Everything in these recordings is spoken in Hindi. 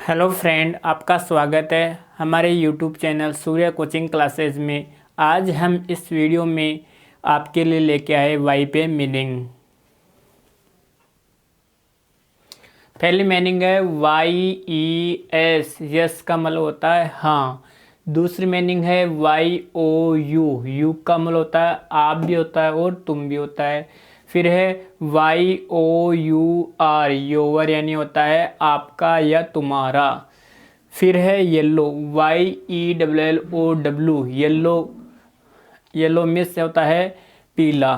हेलो फ्रेंड, आपका स्वागत है हमारे यूट्यूब चैनल सूर्य कोचिंग क्लासेस में। आज हम इस वीडियो में आपके लिए लेके आए वाई पे मीनिंग। पहली मीनिंग है वाई ई एस, यस का मतलब होता है हाँ। दूसरी मीनिंग है वाई ओ यू, यू का मतलब होता है आप भी होता है और तुम भी होता है। फिर है Y O U R, your यानी होता है आपका या तुम्हारा। फिर है yellow, Y E W L O W, yellow, yellow मिस होता है पीला।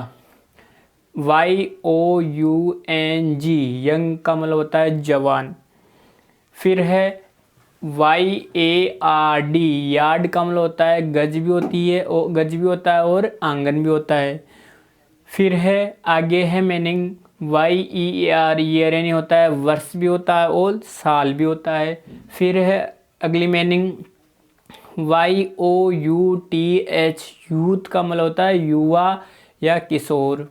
Y O U N G, young का मतलब होता है जवान। फिर है Y A R D, yard का मतलब होता है गज भी होती है और गज भी होता है और आंगन भी होता है। फिर है आगे है meaning Y E R, year यानी होता है वर्ष भी होता है और साल भी होता है। फिर है अगली meaning Y O U T H, youth का मतलब होता है युवा या किशोर।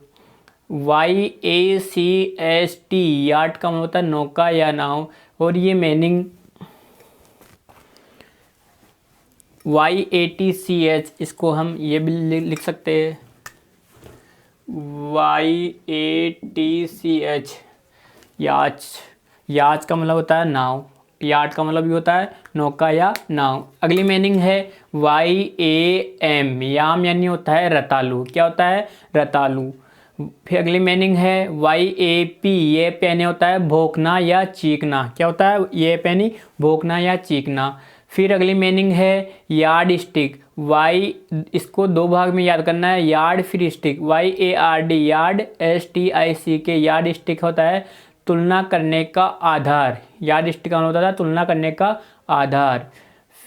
Y A C S T, yacht का मतलब होता है नौका या नाव। और ये meaning Y A T C H, इसको हम ये भी लिख सकते हैं Y A T C H, yacht. Yacht का मतलब होता है नाव, याट का मतलब भी होता है नौका या नाव। अगली मीनिंग है वाई ए एम, याम यानी होता है रतालू। क्या होता है? रतालू। फिर अगली मीनिंग है वाई ए पी, ये पैनी होता है भोंकना या चीखना। क्या होता है? ये पैनी भोंकना या चीखना। फिर अगली मीनिंग है यार्ड स्टिक, वाई, इसको दो भाग में याद करना है, यार्ड फिर stick. Y A R D, yard, S T I C K, yard stick होता है तुलना करने का आधार। यार्ड स्टिक का मतलब होता है तुलना करने का आधार।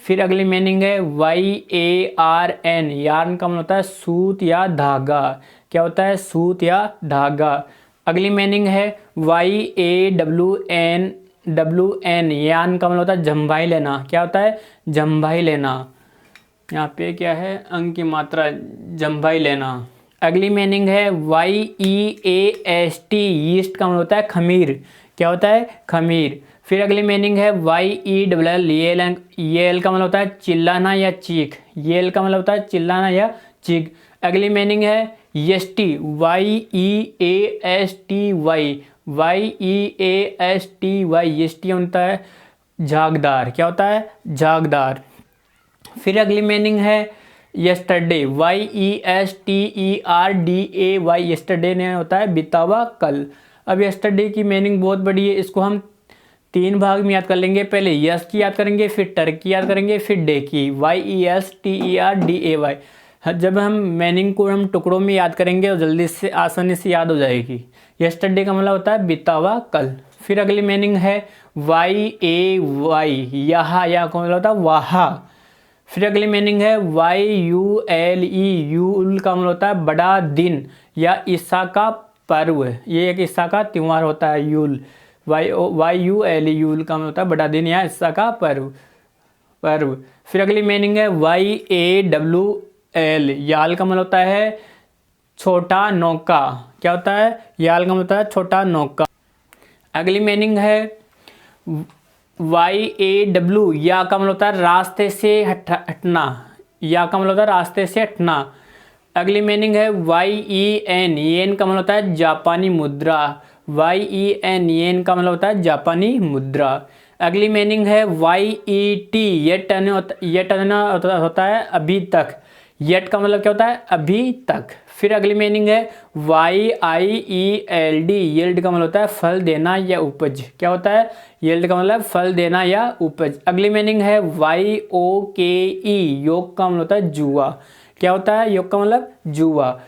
फिर अगली मीनिंग है Y A R N, yarn का मतलब होता है सूत या धागा। क्या होता है? सूत या धागा। अगली मीनिंग है वाई ए डब्ल्यू एन, यान का मतलब होता है जम्भाई लेना। क्या होता है? जम्भाई लेना। यहाँ पे क्या है? अंक की मात्रा, जम्भाई लेना। अगली मीनिंग है Y E A S T, yeast का मतलब होता है खमीर। क्या होता है? खमीर। फिर अगली मीनिंग है वाई ई डबल एल, ये एल का मतलब होता है चिल्लाना या चीख। ये एल का मतलब होता है चिल्लाना या चीख। अगली मीनिंग है यष्टि, Y E A S T Y, Y E A S T Y, यष्टि होता है झागदार। क्या होता है? झागदार। फिर अगली मीनिंग है yesterday, Y E S T E R D A Y, yesterday ने होता है बीता हुआ कल। अब यस्टरडे की मीनिंग बहुत बड़ी है, इसको हम तीन भाग में याद कर लेंगे। पहले यस की याद करेंगे, फिर टर की याद करेंगे, फिर डे की, Y E S T E R D A Y. जब हम मीनिंग को हम टुकड़ों में याद करेंगे तो जल्दी से आसानी से याद हो जाएगी। यस्टरडे का मतलब होता है बीता हुआ कल। फिर अगली मीनिंग है वाई ए वाई, यहाँ, या का मतलब होता है वहाँ। फिर अगली मीनिंग है why U L E, you'll का मतलब होता है बड़ा दिन या ईसा का पर्व। ये एक ईसा का त्यौहार होता है you'll, why U L E, you'll का मतलब होता है बड़ा दिन या ईसा का पर्व। फिर अगली मीनिंग है वाई ए डब्ल्यू एल, याल का मतलब होता है छोटा नौका। क्या होता है? याल का मतलब होता है छोटा नौका। अगली मीनिंग है वाई ए डब्ल्यू, या का मतलब होता है रास्ते से हटना। या का मतलब होता है रास्ते से हटना। अगली मीनिंग है वाई ई एन, येन का मतलब होता है जापानी मुद्रा। वाई ई एन, येन का मतलब होता है जापानी मुद्रा। अगली मीनिंग है वाई ई टी, येट होता है अभी तक। येट का मतलब क्या होता है? अभी तक। फिर अगली मीनिंग है वाई आई ई एल डी, येल्ड का मतलब होता है फल देना या उपज। क्या होता है? येल्ड का मतलब फल देना या उपज। अगली मीनिंग है वाई ओ के ई, योग का मतलब होता है जुआ। क्या होता है? योग का मतलब जुआ।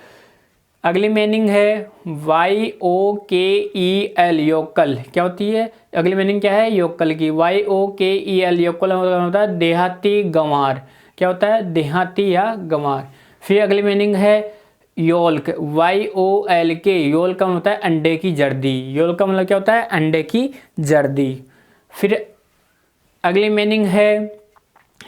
अगली मीनिंग है वाई ओ के ई एल, योक्कल। क्या होती है? अगली मीनिंग क्या है? योक्कल की। वाई ओ के ई एल, योक्कल होता है देहाती गंवार। क्या होता है? देहाती या गंवार। फिर अगली मीनिंग है योल्क, वाई ओ एल के, योल का मतलब होता है अंडे की जर्दी। योल का मतलब क्या होता है? अंडे की जर्दी। फिर अगली मीनिंग है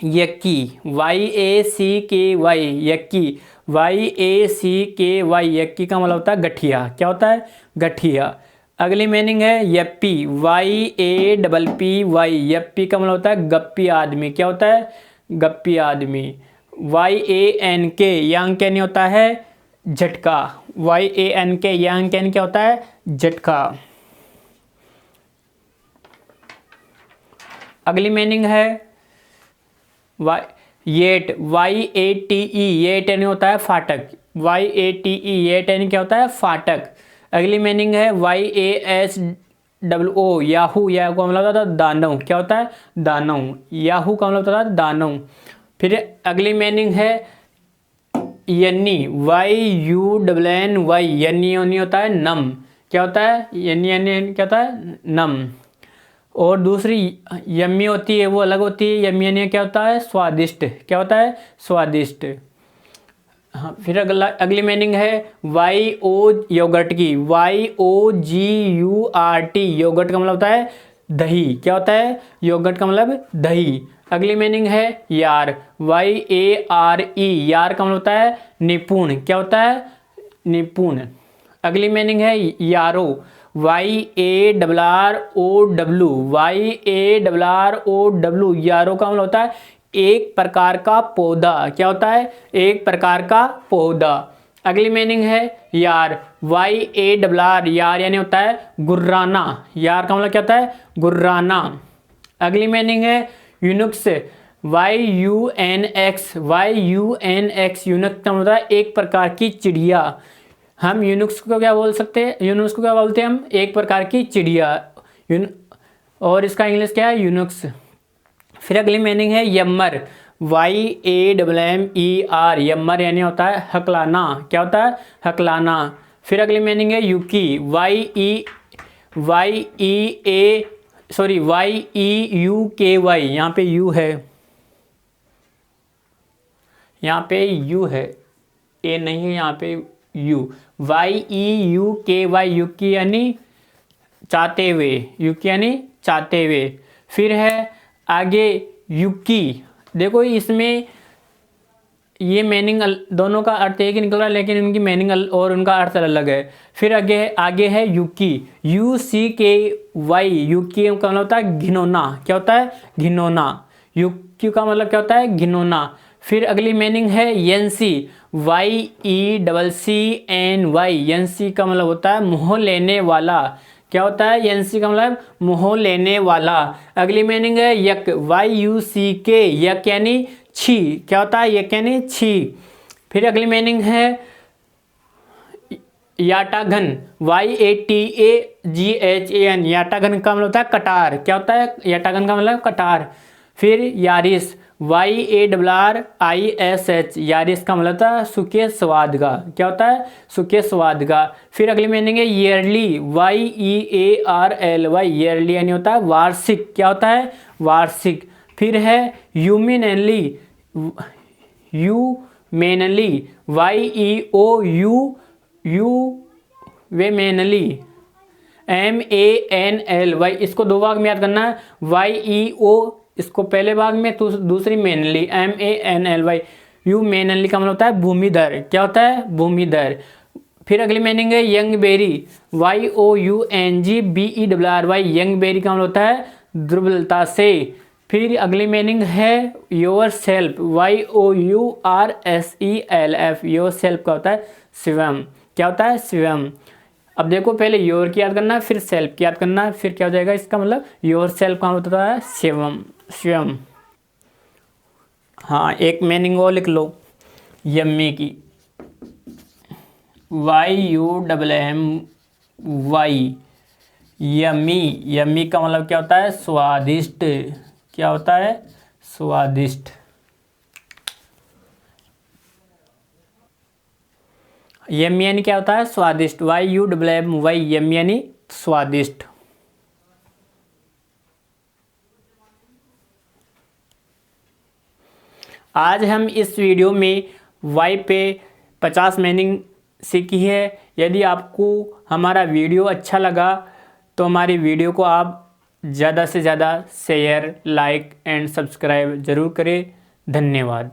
यक्की, वाई ए सी के वाई, यक्की, वाई ए सी के वाई, यक्की का मतलब होता है गठिया। क्या होता है? गठिया। अगली मीनिंग है यप्पी, YAPPY, यप्पी का मतलब होता है गप्पी आदमी। क्या होता है? गप्पी आदमी। YANK, यांग कैन होता है झटका। YANK, यांग कैन क्या होता है? झटका। अगली मीनिंग है येट, YATE, येट यानी होता है फाटक। YATE, येट यानी क्या होता है? फाटक। अगली मीनिंग है YASWO, याहू, याहू का मतलब होता है दानव। क्या होता है? दानव। याहू का मतलब होता है दानव। फिर अगली मीनिंग है यन्नी, YUNNY, यन्नी यानी होता है नम। क्या होता है? यन्नी यानी क्या होता है? नम। और दूसरी यम्मी होती है वो अलग होती है, यम्मी यानी क्या होता है? स्वादिष्ट। क्या होता है? स्वादिष्ट। हाँ, फिर अगली मीनिंग है YO, योगर्ट की, YOGURT, योगर्ट का मतलब होता है दही। क्या होता है? योगर्ट का मतलब दही। अगली मीनिंग है यार, YARE, यार का मतलब होता है निपुण। क्या होता है? निपुण। अगली मीनिंग है यारो, YARROW, YARROW, यारो का मतलब होता है एक प्रकार का पौधा। क्या होता है? एक प्रकार का पौधा। अगली मीनिंग है यार, YARR, यार यानी होता है गुर्राना। यार का मतलब क्या होता है? गुर्राना। अगली मीनिंग है यूनुक्स, YUNX, यूनुक्स का मतलब होता है एक प्रकार की चिड़िया। हम यूनुक्स को क्या बोल सकते हैं? यूनुक्स को क्या बोलते हैं हम? एक प्रकार की चिड़िया। और इसका इंग्लिश क्या है? यूनुक्स। फिर अगली मीनिंग है यम्मर, YAMMER, यम्मर यानी होता है हकलाना। क्या होता है? हकलाना। फिर अगली मीनिंग है युकी, YEUKY, यहाँ पे यू है, यहाँ पे यू है, ए नहीं है, यहाँ पे यू। YEUKY, युकी यानी चाहते हुए, युकी यानी चाहते हुए। फिर है आगे युकी, देखो इसमें ये मीनिंग दोनों का अर्थ एक ही निकल रहा है, लेकिन इनकी मीनिंग और उनका अर्थ अलग है। फिर आगे है युकी, UCKY, युकी का मतलब होता है घिनौना। क्या होता है? घिनौना। युकी का मतलब क्या होता है? घिनौना। फिर अगली मीनिंग है यंसी, YECCNY, यंसी का मतलब होता है मोह लेने वाला। क्या होता है? यंसी का मतलब मोह लेने वाला। अगली मीनिंग है यक, YUCK, यक यानी छी। क्या होता है? यक यानी छी। फिर अगली मीनिंग है याटाघन, YATAGHAN, याटाघन का मतलब होता है कटार। क्या होता है? याटाघन का मतलब कटार। फिर यारिस, YARRISH, यारिस का मतलब होता है सूखे स्वाद का। क्या होता है? सूखे स्वाद का। फिर अगली मीनिंग है ईयरली, YEARLY, ईयरली यानी होता है वार्षिक। क्या होता है? वार्षिक। फिर है ह्यूमेनली, वेमेनली, MANLY, इसको दो भाग में याद करना है। YEO इसको पहले भाग में, दूसरी मेनली, MANLY, मेनली का मतलब होता है भूमिधर। क्या होता है? भूमिधर। फिर अगली मीनिंग है young berry, YOUNGBERRY, young berry का मतलब होता है दुर्बलता से। फिर अगली मीनिंग है your self, YOURSELF, your self का होता है स्वयं। क्या होता है? स्वयं। अब देखो पहले योर की याद करना, फिर सेल्फ की याद करना, फिर क्या हो जाएगा इसका मतलब योर सेल्फ का मतलब होता है स्वयं, स्वयं। हाँ, एक मीनिंग और लिख लो यम्मी की, YUMMY, यम्मी, यम्मी का मतलब क्या होता है? स्वादिष्ट। क्या होता है? स्वादिष्ट। यम्मी यानी क्या होता है? स्वादिष्ट। YUMMY, यम्मी यानी स्वादिष्ट। आज हम इस वीडियो में वाई पे 50 मीनिंग सीखी है। यदि आपको हमारा वीडियो अच्छा लगा तो हमारी वीडियो को आप ज़्यादा से ज़्यादा शेयर, लाइक एंड सब्सक्राइब ज़रूर करें। धन्यवाद।